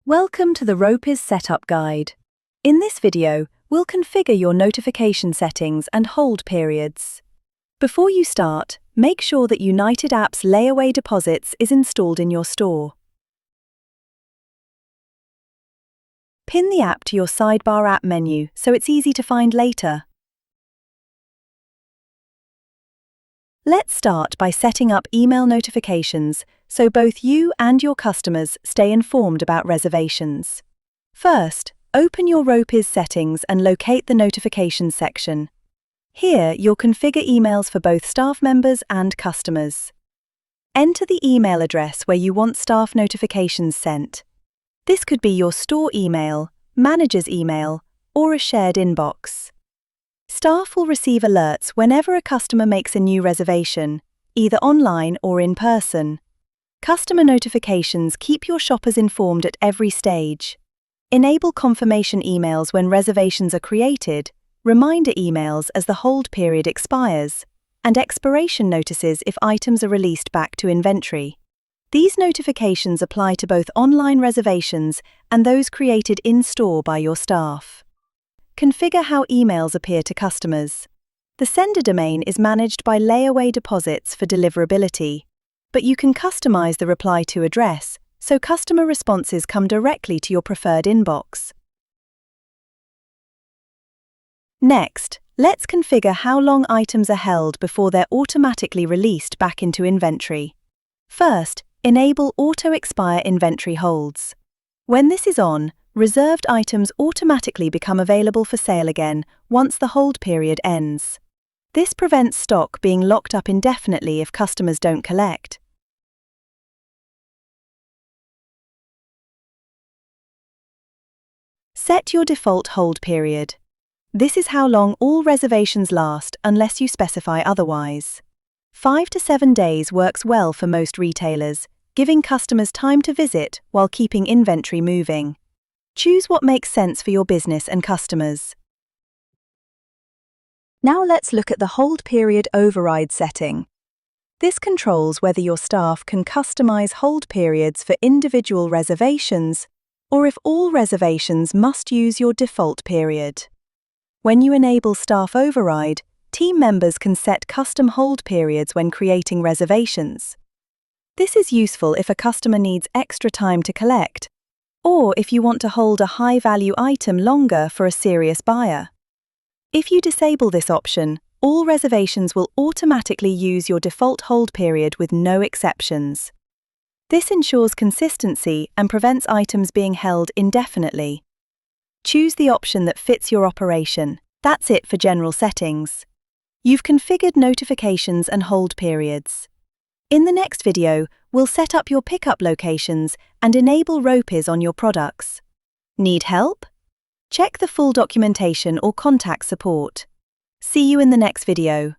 Welcome to the Ropes Setup Guide. In this video, we'll configure your notification settings and hold periods. Before you start, make sure that United App's Layaway Deposits is installed in your store. Pin the app to your sidebar app menu so it's easy to find later. Let's start by setting up email notifications so both you and your customers stay informed about reservations. First, open your Ropes settings and locate the Notifications section. Here, you'll configure emails for both staff members and customers. Enter the email address where you want staff notifications sent. This could be your store email, manager's email, or a shared inbox. Staff will receive alerts whenever a customer makes a new reservation, either online or in person. Customer notifications keep your shoppers informed at every stage. Enable confirmation emails when reservations are created, reminder emails as the hold period expires, and expiration notices if items are released back to inventory. These notifications apply to both online reservations and those created in-store by your staff. Configure how emails appear to customers. The sender domain is managed by Layaway Deposits for deliverability, but you can customize the reply to address so customer responses come directly to your preferred inbox. Next, let's configure how long items are held before they're automatically released back into inventory. First, enable auto-expire inventory holds. When this is on, reserved items automatically become available for sale again once the hold period ends. This prevents stock being locked up indefinitely if customers don't collect. Set your default hold period. This is how long all reservations last unless you specify otherwise. 5 to 7 days works well for most retailers, giving customers time to visit while keeping inventory moving. Choose what makes sense for your business and customers. Now let's look at the hold period override setting. This controls whether your staff can customize hold periods for individual reservations or if all reservations must use your default period. When you enable staff override, team members can set custom hold periods when creating reservations. This is useful if a customer needs extra time to collect, or if you want to hold a high-value item longer for a serious buyer. If you disable this option, all reservations will automatically use your default hold period with no exceptions. This ensures consistency and prevents items being held indefinitely. Choose the option that fits your operation. That's it for general settings. You've configured notifications and hold periods. In the next video, we'll set up your pickup locations and enable Ropes on your products. Need help? Check the full documentation or contact support. See you in the next video.